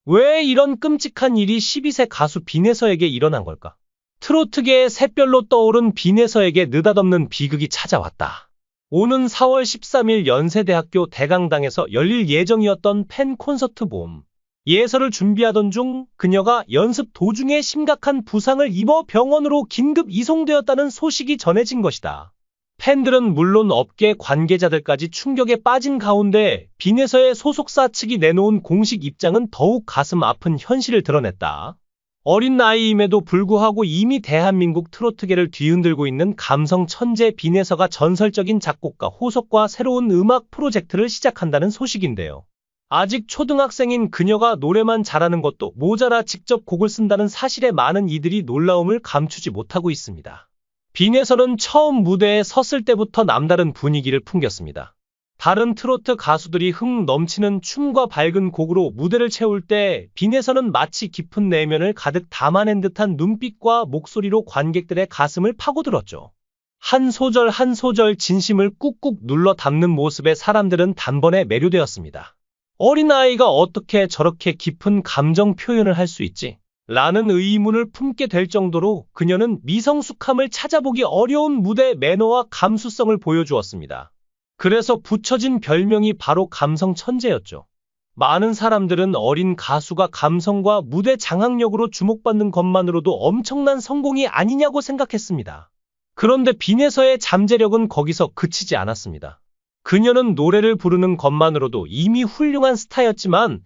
왜 이런 끔찍한 일이 12세 가수 빈에서에게 일어난 걸까? 트로트계의 샛별로 떠오른 빈에서에게 느닷없는 비극이 찾아왔다. 오는 4월 13일 연세대학교 대강당에서 열릴 예정이었던 팬 콘서트 봄. 예설을 준비하던 중 그녀가 연습 도중에 심각한 부상을 입어 병원으로 긴급 이송되었다는 소식이 전해진 것이다. 팬들은 물론 업계 관계자들까지 충격에 빠진 가운데 빈에서의 소속사 측이 내놓은 공식 입장은 더욱 가슴 아픈 현실을 드러냈다. 어린 나이임에도 불구하고 이미 대한민국 트로트계를 뒤흔들고 있는 감성 천재 빈에서가 전설적인 작곡가 호석과 새로운 음악 프로젝트를 시작한다는 소식인데요. 아직 초등학생인 그녀가 노래만 잘하는 것도 모자라 직접 곡을 쓴다는 사실에 많은 이들이 놀라움을 감추지 못하고 있습니다. 빈에서는 처음 무대에 섰을 때부터 남다른 분위기를 풍겼습니다. 다른 트로트 가수들이 흥 넘치는 춤과 밝은 곡으로 무대를 채울 때 빈에서는 마치 깊은 내면을 가득 담아낸 듯한 눈빛과 목소리로 관객들의 가슴을 파고들었죠. 한 소절 한 소절 진심을 꾹꾹 눌러 담는 모습에 사람들은 단번에 매료되었습니다. 어린아이가 어떻게 저렇게 깊은 감정 표현을 할 수 있지? 라는 의문을 품게 될 정도로 그녀는 미성숙함을 찾아보기 어려운 무대 매너와 감수성을 보여주었습니다. 그래서 붙여진 별명이 바로 감성 천재였죠. 많은 사람들은 어린 가수가 감성과 무대 장악력으로 주목받는 것만으로도 엄청난 성공이 아니냐고 생각했습니다. 그런데 빈에서의 잠재력은 거기서 그치지 않았습니다. 그녀는 노래를 부르는 것만으로도 이미 훌륭한 스타였지만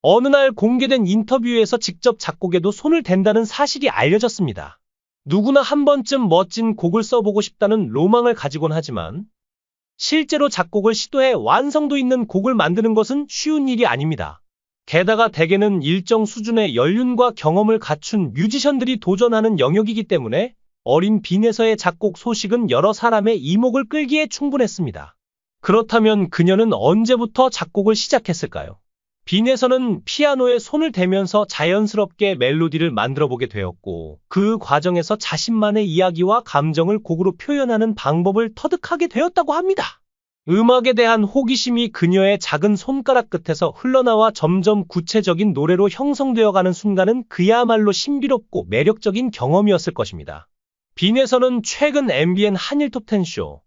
어느 날 공개된 인터뷰에서 직접 작곡에도 손을 댄다는 사실이 알려졌습니다. 누구나 한 번쯤 멋진 곡을 써보고 싶다는 로망을 가지곤 하지만 실제로 작곡을 시도해 완성도 있는 곡을 만드는 것은 쉬운 일이 아닙니다. 게다가 대개는 일정 수준의 연륜과 경험을 갖춘 뮤지션들이 도전하는 영역이기 때문에 어린 빈에서의 작곡 소식은 여러 사람의 이목을 끌기에 충분했습니다. 그렇다면 그녀는 언제부터 작곡을 시작했을까요? 빈에서는 피아노에 손을 대면서 자연스럽게 멜로디를 만들어보게 되었고 그 과정에서 자신만의 이야기와 감정을 곡으로 표현하는 방법을 터득하게 되었다고 합니다. 음악에 대한 호기심이 그녀의 작은 손가락 끝에서 흘러나와 점점 구체적인 노래로 형성되어가는 순간은 그야말로 신비롭고 매력적인 경험이었을 것입니다. 빈에서는 최근 MBN 한일톱10쇼,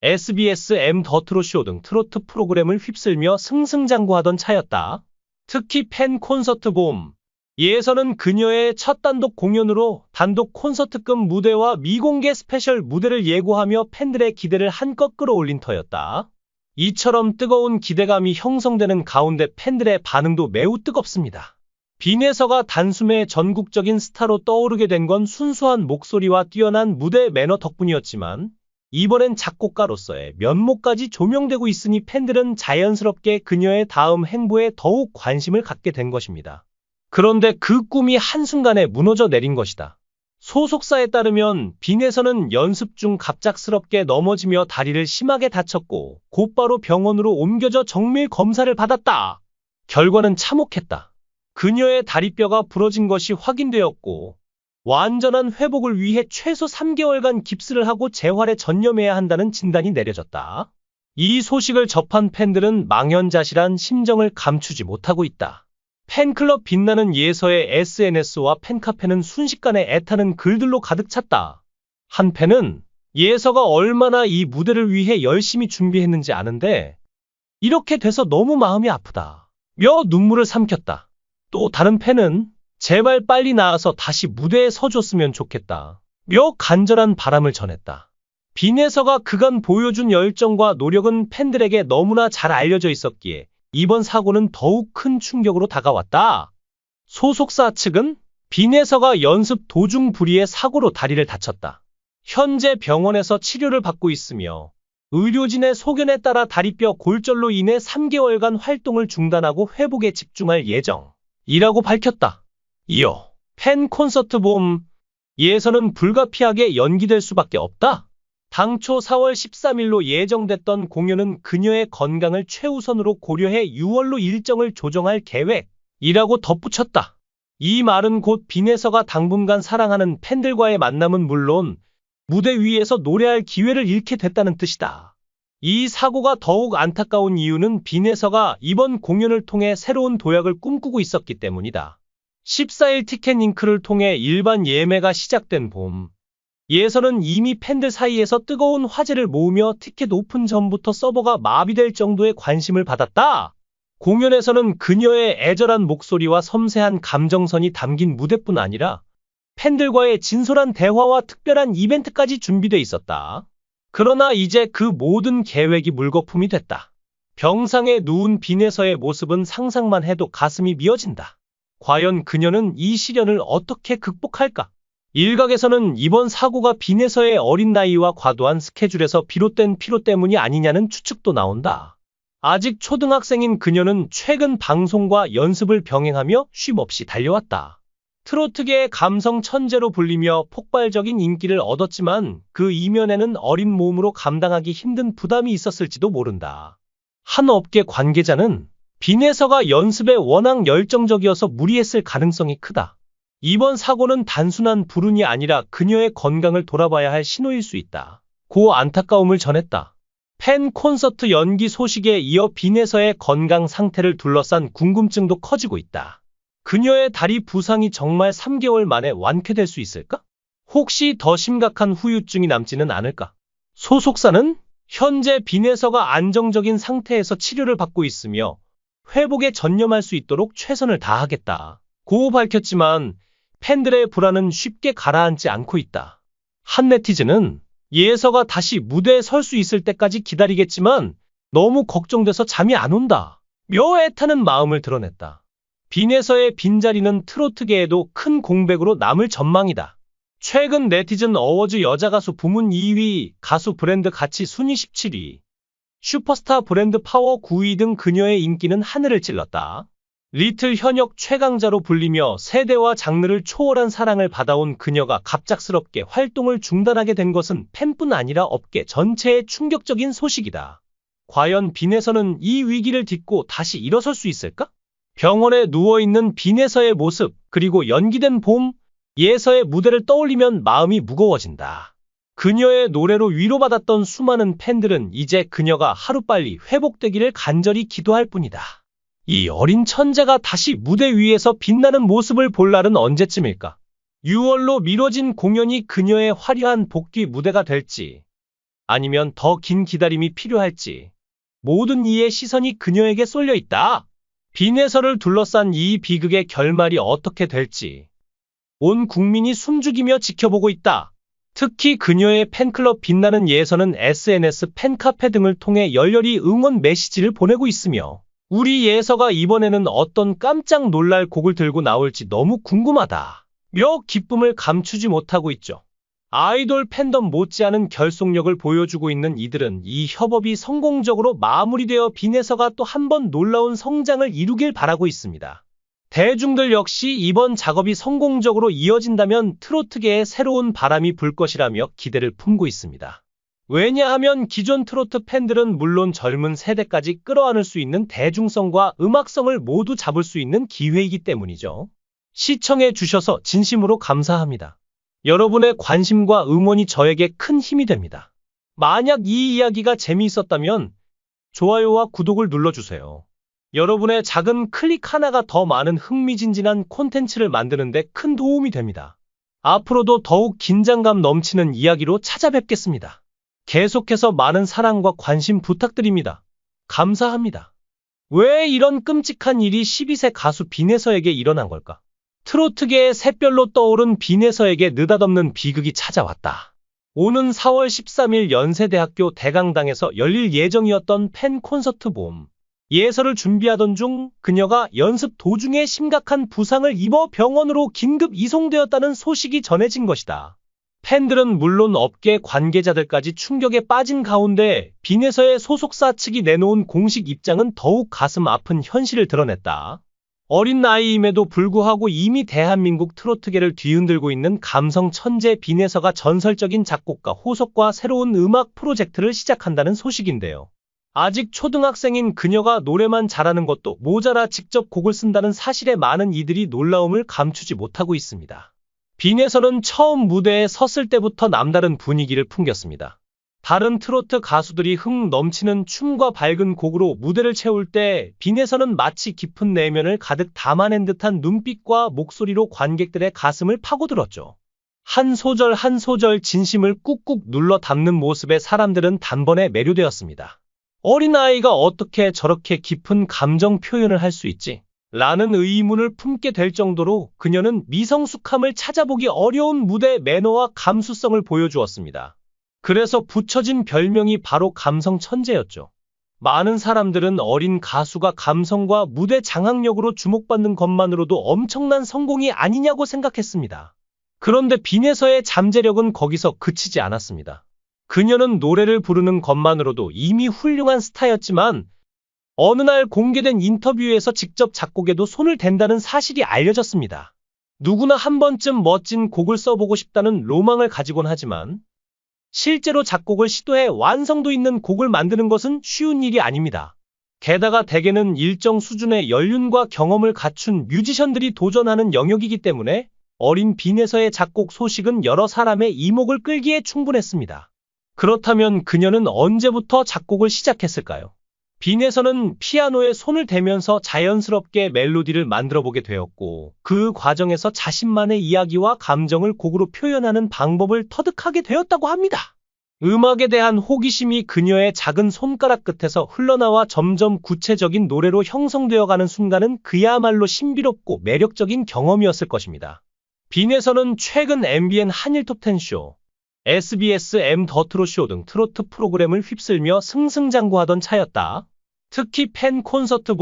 SBS 더 트롯쇼 등 트로트 프로그램을 휩쓸며 승승장구하던 차였다. 특히 팬 콘서트 봄. 예에서는 그녀의 첫 단독 공연으로 단독 콘서트급 무대와 미공개 스페셜 무대를 예고하며 팬들의 기대를 한껏 끌어올린 터였다. 이처럼 뜨거운 기대감이 형성되는 가운데 팬들의 반응도 매우 뜨겁습니다. 빈에서가 단숨에 전국적인 스타로 떠오르게 된 건 순수한 목소리와 뛰어난 무대 매너 덕분이었지만 이번엔 작곡가로서의 면모까지 조명되고 있으니 팬들은 자연스럽게 그녀의 다음 행보에 더욱 관심을 갖게 된 것입니다. 그런데 그 꿈이 한순간에 무너져 내린 것이다. 소속사에 따르면 빈에서는 연습 중 갑작스럽게 넘어지며 다리를 심하게 다쳤고 곧바로 병원으로 옮겨져 정밀 검사를 받았다. 결과는 참혹했다. 그녀의 다리뼈가 부러진 것이 확인되었고 완전한 회복을 위해 최소 3개월간 깁스를 하고 재활에 전념해야 한다는 진단이 내려졌다. 이 소식을 접한 팬들은 망연자실한 심정을 감추지 못하고 있다. 팬클럽 빛나는 예서의 SNS와 팬카페는 순식간에 애타는 글들로 가득 찼다. 한 팬은 예서가 얼마나 이 무대를 위해 열심히 준비했는지 아는데 이렇게 돼서 너무 마음이 아프다 며 눈물을 삼켰다. 또 다른 팬은 제발 빨리 나와서 다시 무대에 서줬으면 좋겠다 며 간절한 바람을 전했다. 빈에서가 그간 보여준 열정과 노력은 팬들에게 너무나 잘 알려져 있었기에 이번 사고는 더욱 큰 충격으로 다가왔다. 소속사 측은 빈에서가 연습 도중 불의의 사고로 다리를 다쳤다. 현재 병원에서 치료를 받고 있으며 의료진의 소견에 따라 다리뼈 골절로 인해 3개월간 활동을 중단하고 회복에 집중할 예정이라고 밝혔다. 이어 팬 콘서트 봄 예에서는 불가피하게 연기될 수밖에 없다. 당초 4월 13일로 예정됐던 공연은 그녀의 건강을 최우선으로 고려해 6월로 일정을 조정할 계획이라고 덧붙였다. 이 말은 곧 빈에서가 당분간 사랑하는 팬들과의 만남은 물론 무대 위에서 노래할 기회를 잃게 됐다는 뜻이다. 이 사고가 더욱 안타까운 이유는 빈에서가 이번 공연을 통해 새로운 도약을 꿈꾸고 있었기 때문이다. 14일 티켓 링크를 통해 일반 예매가 시작된 봄. 예선은 이미 팬들 사이에서 뜨거운 화제를 모으며 티켓 오픈 전부터 서버가 마비될 정도의 관심을 받았다. 공연에서는 그녀의 애절한 목소리와 섬세한 감정선이 담긴 무대뿐 아니라 팬들과의 진솔한 대화와 특별한 이벤트까지 준비돼 있었다. 그러나 이제 그 모든 계획이 물거품이 됐다. 병상에 누운 빈에서의 모습은 상상만 해도 가슴이 미어진다. 과연 그녀는 이 시련을 어떻게 극복할까? 일각에서는 이번 사고가 빈에서의 어린 나이와 과도한 스케줄에서 비롯된 피로 때문이 아니냐는 추측도 나온다. 아직 초등학생인 그녀는 최근 방송과 연습을 병행하며 쉼없이 달려왔다. 트로트계의 감성 천재로 불리며 폭발적인 인기를 얻었지만 그 이면에는 어린 몸으로 감당하기 힘든 부담이 있었을지도 모른다. 한 업계 관계자는 빈에서가 연습에 워낙 열정적이어서 무리했을 가능성이 크다. 이번 사고는 단순한 불운이 아니라 그녀의 건강을 돌아봐야 할 신호일 수 있다. 고 안타까움을 전했다. 팬 콘서트 연기 소식에 이어 빈에서의 건강 상태를 둘러싼 궁금증도 커지고 있다. 그녀의 다리 부상이 정말 3개월 만에 완쾌될 수 있을까? 혹시 더 심각한 후유증이 남지는 않을까? 소속사는 현재 빈에서가 안정적인 상태에서 치료를 받고 있으며 회복에 전념할 수 있도록 최선을 다하겠다. 고 밝혔지만 팬들의 불안은 쉽게 가라앉지 않고 있다. 한 네티즌은 예서가 다시 무대에 설 수 있을 때까지 기다리겠지만 너무 걱정돼서 잠이 안 온다. 며 애타는 마음을 드러냈다. 빈에서의 빈자리는 트로트계에도 큰 공백으로 남을 전망이다. 최근 네티즌 어워즈 여자가수 부문 2위, 가수 브랜드 가치 순위 17위, 슈퍼스타 브랜드 파워 9위 등 그녀의 인기는 하늘을 찔렀다. 리틀 현역 최강자로 불리며 세대와 장르를 초월한 사랑을 받아온 그녀가 갑작스럽게 활동을 중단하게 된 것은 팬뿐 아니라 업계 전체에 충격적인 소식이다. 과연 빈에서는 이 위기를 딛고 다시 일어설 수 있을까? 병원에 누워있는 빈에서의 모습, 그리고 연기된 봄, 예서의 무대를 떠올리면 마음이 무거워진다. 그녀의 노래로 위로받았던 수많은 팬들은 이제 그녀가 하루빨리 회복되기를 간절히 기도할 뿐이다. 이 어린 천재가 다시 무대 위에서 빛나는 모습을 볼 날은 언제쯤일까? 6월로 미뤄진 공연이 그녀의 화려한 복귀 무대가 될지, 아니면 더 긴 기다림이 필요할지, 모든 이의 시선이 그녀에게 쏠려 있다. 빈에서를 둘러싼 이 비극의 결말이 어떻게 될지 온 국민이 숨죽이며 지켜보고 있다. 특히 그녀의 팬클럽 빛나는 예서는 SNS 팬카페 등을 통해 열렬히 응원 메시지를 보내고 있으며 우리 예서가 이번에는 어떤 깜짝 놀랄 곡을 들고 나올지 너무 궁금하다. 며 기쁨을 감추지 못하고 있죠. 아이돌 팬덤 못지않은 결속력을 보여주고 있는 이들은 이 협업이 성공적으로 마무리되어 빈에서가 또 한 번 놀라운 성장을 이루길 바라고 있습니다. 대중들 역시 이번 작업이 성공적으로 이어진다면 트로트계에 새로운 바람이 불 것이라며 기대를 품고 있습니다. 왜냐하면 기존 트로트 팬들은 물론 젊은 세대까지 끌어안을 수 있는 대중성과 음악성을 모두 잡을 수 있는 기회이기 때문이죠. 시청해 주셔서 진심으로 감사합니다. 여러분의 관심과 응원이 저에게 큰 힘이 됩니다. 만약 이 이야기가 재미있었다면 좋아요와 구독을 눌러주세요. 여러분의 작은 클릭 하나가 더 많은 흥미진진한 콘텐츠를 만드는 데 큰 도움이 됩니다. 앞으로도 더욱 긴장감 넘치는 이야기로 찾아뵙겠습니다. 계속해서 많은 사랑과 관심 부탁드립니다. 감사합니다. 왜 이런 끔찍한 일이 12세 가수 빈에서에게 일어난 걸까? 트로트계의 샛별로 떠오른 빈에서에게 느닷없는 비극이 찾아왔다. 오는 4월 13일 연세대학교 대강당에서 열릴 예정이었던 팬 콘서트 봄. 예서를 준비하던 중 그녀가 연습 도중에 심각한 부상을 입어 병원으로 긴급 이송되었다는 소식이 전해진 것이다. 팬들은 물론 업계 관계자들까지 충격에 빠진 가운데 빈에서의 소속사 측이 내놓은 공식 입장은 더욱 가슴 아픈 현실을 드러냈다. 어린 나이임에도 불구하고 이미 대한민국 트로트계를 뒤흔들고 있는 감성 천재 빈에서가 전설적인 작곡가 호석과 새로운 음악 프로젝트를 시작한다는 소식인데요. 아직 초등학생인 그녀가 노래만 잘하는 것도 모자라 직접 곡을 쓴다는 사실에 많은 이들이 놀라움을 감추지 못하고 있습니다. 빈에서는 처음 무대에 섰을 때부터 남다른 분위기를 풍겼습니다. 다른 트로트 가수들이 흥 넘치는 춤과 밝은 곡으로 무대를 채울 때 빈에서는 마치 깊은 내면을 가득 담아낸 듯한 눈빛과 목소리로 관객들의 가슴을 파고들었죠. 한 소절 한 소절 진심을 꾹꾹 눌러 담는 모습에 사람들은 단번에 매료되었습니다. 어린아이가 어떻게 저렇게 깊은 감정 표현을 할 수 있지? 라는 의문을 품게 될 정도로 그녀는 미성숙함을 찾아보기 어려운 무대 매너와 감수성을 보여주었습니다. 그래서 붙여진 별명이 바로 감성 천재였죠. 많은 사람들은 어린 가수가 감성과 무대 장악력으로 주목받는 것만으로도 엄청난 성공이 아니냐고 생각했습니다. 그런데 빈에서의 잠재력은 거기서 그치지 않았습니다. 그녀는 노래를 부르는 것만으로도 이미 훌륭한 스타였지만 어느 날 공개된 인터뷰에서 직접 작곡에도 손을 댄다는 사실이 알려졌습니다. 누구나 한 번쯤 멋진 곡을 써보고 싶다는 로망을 가지곤 하지만 실제로 작곡을 시도해 완성도 있는 곡을 만드는 것은 쉬운 일이 아닙니다. 게다가 대개는 일정 수준의 연륜과 경험을 갖춘 뮤지션들이 도전하는 영역이기 때문에 어린 빈에서의 작곡 소식은 여러 사람의 이목을 끌기에 충분했습니다. 그렇다면 그녀는 언제부터 작곡을 시작했을까요? 빈에서는 피아노에 손을 대면서 자연스럽게 멜로디를 만들어보게 되었고 그 과정에서 자신만의 이야기와 감정을 곡으로 표현하는 방법을 터득하게 되었다고 합니다. 음악에 대한 호기심이 그녀의 작은 손가락 끝에서 흘러나와 점점 구체적인 노래로 형성되어가는 순간은 그야말로 신비롭고 매력적인 경험이었을 것입니다. 빈에서는 최근 MBN 한일 톱10쇼, SBS M 더 트롯쇼 등 트로트 프로그램을 휩쓸며 승승장구하던 차였다. 특히 팬 콘서트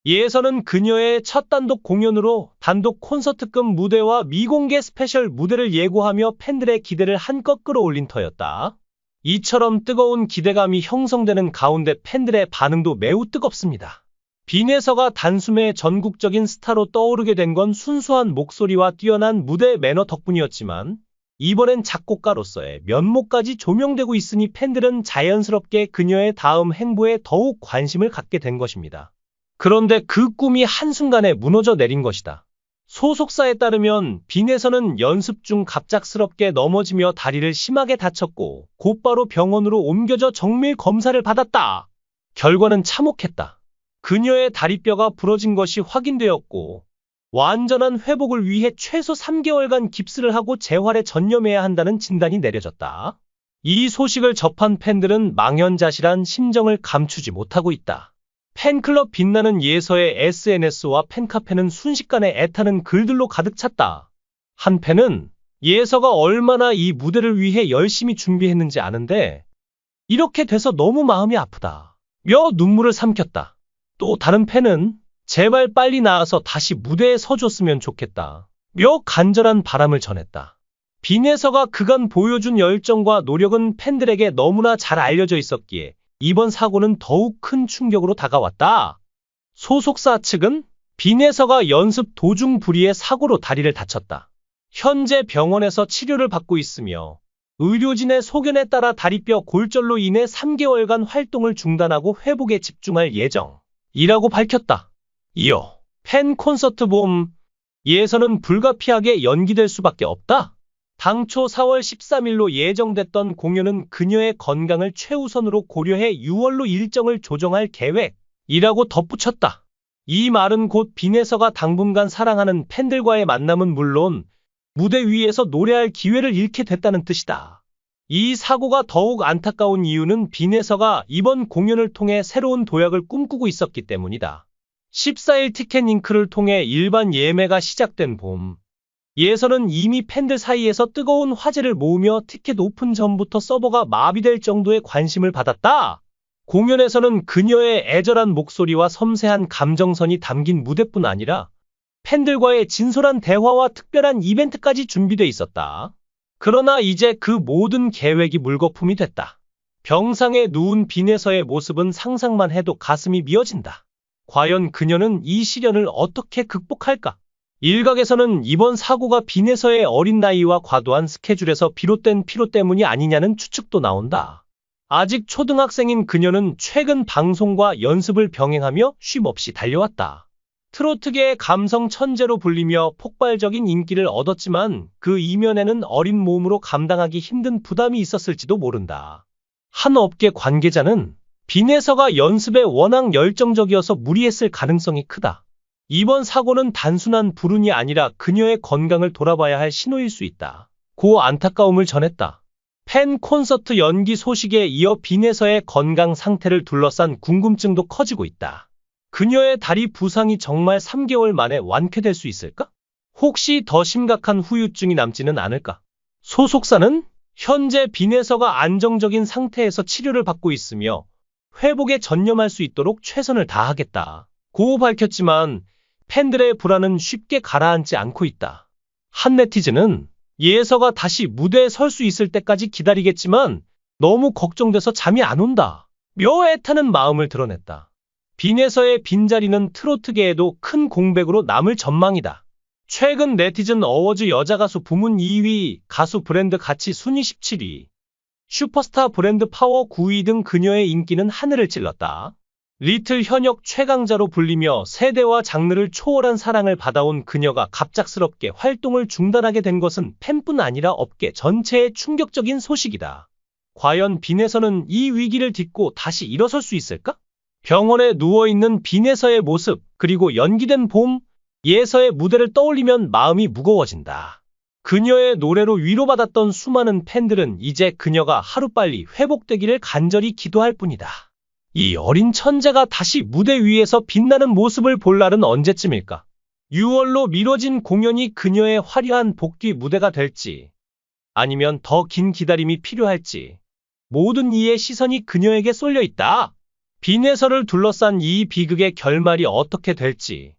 봄에서는 그녀의 첫 단독 공연으로 단독 콘서트급 무대와 미공개 스페셜 무대를 예고하며 팬들의 기대를 한껏 끌어올린 터였다. 이처럼 뜨거운 기대감이 형성되는 가운데 팬들의 반응도 매우 뜨겁습니다. 빈에서가 단숨에 전국적인 스타로 떠오르게 된 건 순수한 목소리와 뛰어난 무대 매너 덕분이었지만 이번엔 작곡가로서의 면모까지 조명되고 있으니 팬들은 자연스럽게 그녀의 다음 행보에 더욱 관심을 갖게 된 것입니다. 그런데 그 꿈이 한순간에 무너져 내린 것이다. 소속사에 따르면 빈에서는 연습 중 갑작스럽게 넘어지며 다리를 심하게 다쳤고 곧바로 병원으로 옮겨져 정밀 검사를 받았다. 결과는 참혹했다. 그녀의 다리뼈가 부러진 것이 확인되었고 완전한 회복을 위해 최소 3개월간 깁스를 하고 재활에 전념해야 한다는 진단이 내려졌다. 이 소식을 접한 팬들은 망연자실한 심정을 감추지 못하고 있다. 팬클럽 빛나는 예서의 SNS와 팬카페는 순식간에 애타는 글들로 가득 찼다. 한 팬은 예서가 얼마나 이 무대를 위해 열심히 준비했는지 아는데 이렇게 돼서 너무 마음이 아프다 며 눈물을 삼켰다. 또 다른 팬은 제발 빨리 나와서 다시 무대에 서줬으면 좋겠다 며 간절한 바람을 전했다. 빈에서가 그간 보여준 열정과 노력은 팬들에게 너무나 잘 알려져 있었기에 이번 사고는 더욱 큰 충격으로 다가왔다. 소속사 측은 빈에서가 연습 도중 불의의 사고로 다리를 다쳤다. 현재 병원에서 치료를 받고 있으며 의료진의 소견에 따라 다리뼈 골절로 인해 3개월간 활동을 중단하고 회복에 집중할 예정이라고 밝혔다. 이어 팬 콘서트 봄에서는 불가피하게 연기될 수밖에 없다. 당초 4월 13일로 예정됐던 공연은 그녀의 건강을 최우선으로 고려해 6월로 일정을 조정할 계획이라고 덧붙였다. 이 말은 곧 빈에서가 당분간 사랑하는 팬들과의 만남은 물론 무대 위에서 노래할 기회를 잃게 됐다는 뜻이다. 이 사고가 더욱 안타까운 이유는 빈에서가 이번 공연을 통해 새로운 도약을 꿈꾸고 있었기 때문이다. 14일 티켓 링크를 통해 일반 예매가 시작된 봄에서는 이미 팬들 사이에서 뜨거운 화제를 모으며 티켓 오픈 전부터 서버가 마비될 정도의 관심을 받았다. 공연에서는 그녀의 애절한 목소리와 섬세한 감정선이 담긴 무대뿐 아니라 팬들과의 진솔한 대화와 특별한 이벤트까지 준비돼 있었다. 그러나 이제 그 모든 계획이 물거품이 됐다. 병상에 누운 빈에서의 모습은 상상만 해도 가슴이 미어진다. 과연 그녀는 이 시련을 어떻게 극복할까? 일각에서는 이번 사고가 빈에서의 어린 나이와 과도한 스케줄에서 비롯된 피로 때문이 아니냐는 추측도 나온다. 아직 초등학생인 그녀는 최근 방송과 연습을 병행하며 쉼없이 달려왔다. 트로트계의 감성 천재로 불리며 폭발적인 인기를 얻었지만 그 이면에는 어린 몸으로 감당하기 힘든 부담이 있었을지도 모른다. 한 업계 관계자는 빈에서가 연습에 워낙 열정적이어서 무리했을 가능성이 크다. 이번 사고는 단순한 불운이 아니라 그녀의 건강을 돌아봐야 할 신호일 수 있다. 고 안타까움을 전했다. 팬 콘서트 연기 소식에 이어 빈에서의 건강 상태를 둘러싼 궁금증도 커지고 있다. 그녀의 다리 부상이 정말 3개월 만에 완쾌될 수 있을까? 혹시 더 심각한 후유증이 남지는 않을까? 소속사는 현재 빈에서가 안정적인 상태에서 치료를 받고 있으며 회복에 전념할 수 있도록 최선을 다하겠다. 고 밝혔지만 팬들의 불안은 쉽게 가라앉지 않고 있다. 한 네티즌은 예서가 다시 무대에 설 수 있을 때까지 기다리겠지만 너무 걱정돼서 잠이 안 온다. 며 애타는 마음을 드러냈다. 빈에서의 빈자리는 트로트계에도 큰 공백으로 남을 전망이다. 최근 네티즌 어워즈 여자가수 부문 2위, 가수 브랜드 가치 순위 17위, 슈퍼스타 브랜드 파워 9위 등 그녀의 인기는 하늘을 찔렀다. 리틀 현역 최강자로 불리며 세대와 장르를 초월한 사랑을 받아온 그녀가 갑작스럽게 활동을 중단하게 된 것은 팬뿐 아니라 업계 전체에 충격적인 소식이다. 과연 빈에서는 이 위기를 딛고 다시 일어설 수 있을까? 병원에 누워있는 빈에서의 모습, 그리고 연기된 봄, 예서의 무대를 떠올리면 마음이 무거워진다. 그녀의 노래로 위로받았던 수많은 팬들은 이제 그녀가 하루빨리 회복되기를 간절히 기도할 뿐이다. 이 어린 천재가 다시 무대 위에서 빛나는 모습을 볼 날은 언제쯤일까? 6월로 미뤄진 공연이 그녀의 화려한 복귀 무대가 될지, 아니면 더 긴 기다림이 필요할지, 모든 이의 시선이 그녀에게 쏠려 있다. 빈에서를 둘러싼 이 비극의 결말이 어떻게 될지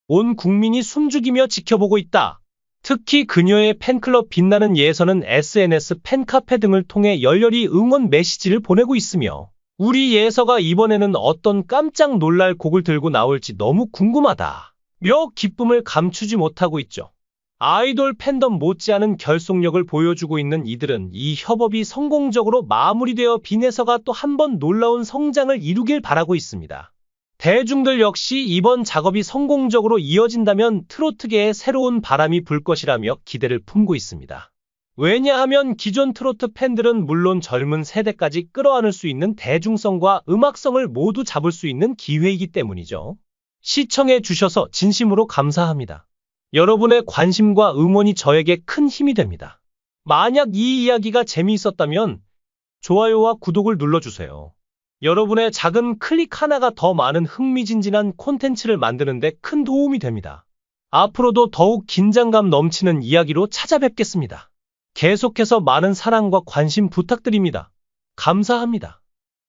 온 국민이 숨죽이며 지켜보고 있다. 특히 그녀의 팬클럽 빛나는 예서는 SNS 팬카페 등을 통해 열렬히 응원 메시지를 보내고 있으며 우리 예서가 이번에는 어떤 깜짝 놀랄 곡을 들고 나올지 너무 궁금하다. 며 기쁨을 감추지 못하고 있죠. 아이돌 팬덤 못지않은 결속력을 보여주고 있는 이들은 이 협업이 성공적으로 마무리되어 빈에서가 또 한 번 놀라운 성장을 이루길 바라고 있습니다. 대중들 역시 이번 작업이 성공적으로 이어진다면 트로트계에 새로운 바람이 불 것이라며 기대를 품고 있습니다. 왜냐하면 기존 트로트 팬들은 물론 젊은 세대까지 끌어안을 수 있는 대중성과 음악성을 모두 잡을 수 있는 기회이기 때문이죠. 시청해 주셔서 진심으로 감사합니다. 여러분의 관심과 응원이 저에게 큰 힘이 됩니다. 만약 이 이야기가 재미있었다면 좋아요와 구독을 눌러주세요. 여러분의 작은 클릭 하나가 더 많은 흥미진진한 콘텐츠를 만드는 데 큰 도움이 됩니다. 앞으로도 더욱 긴장감 넘치는 이야기로 찾아뵙겠습니다. 계속해서 많은 사랑과 관심 부탁드립니다. 감사합니다.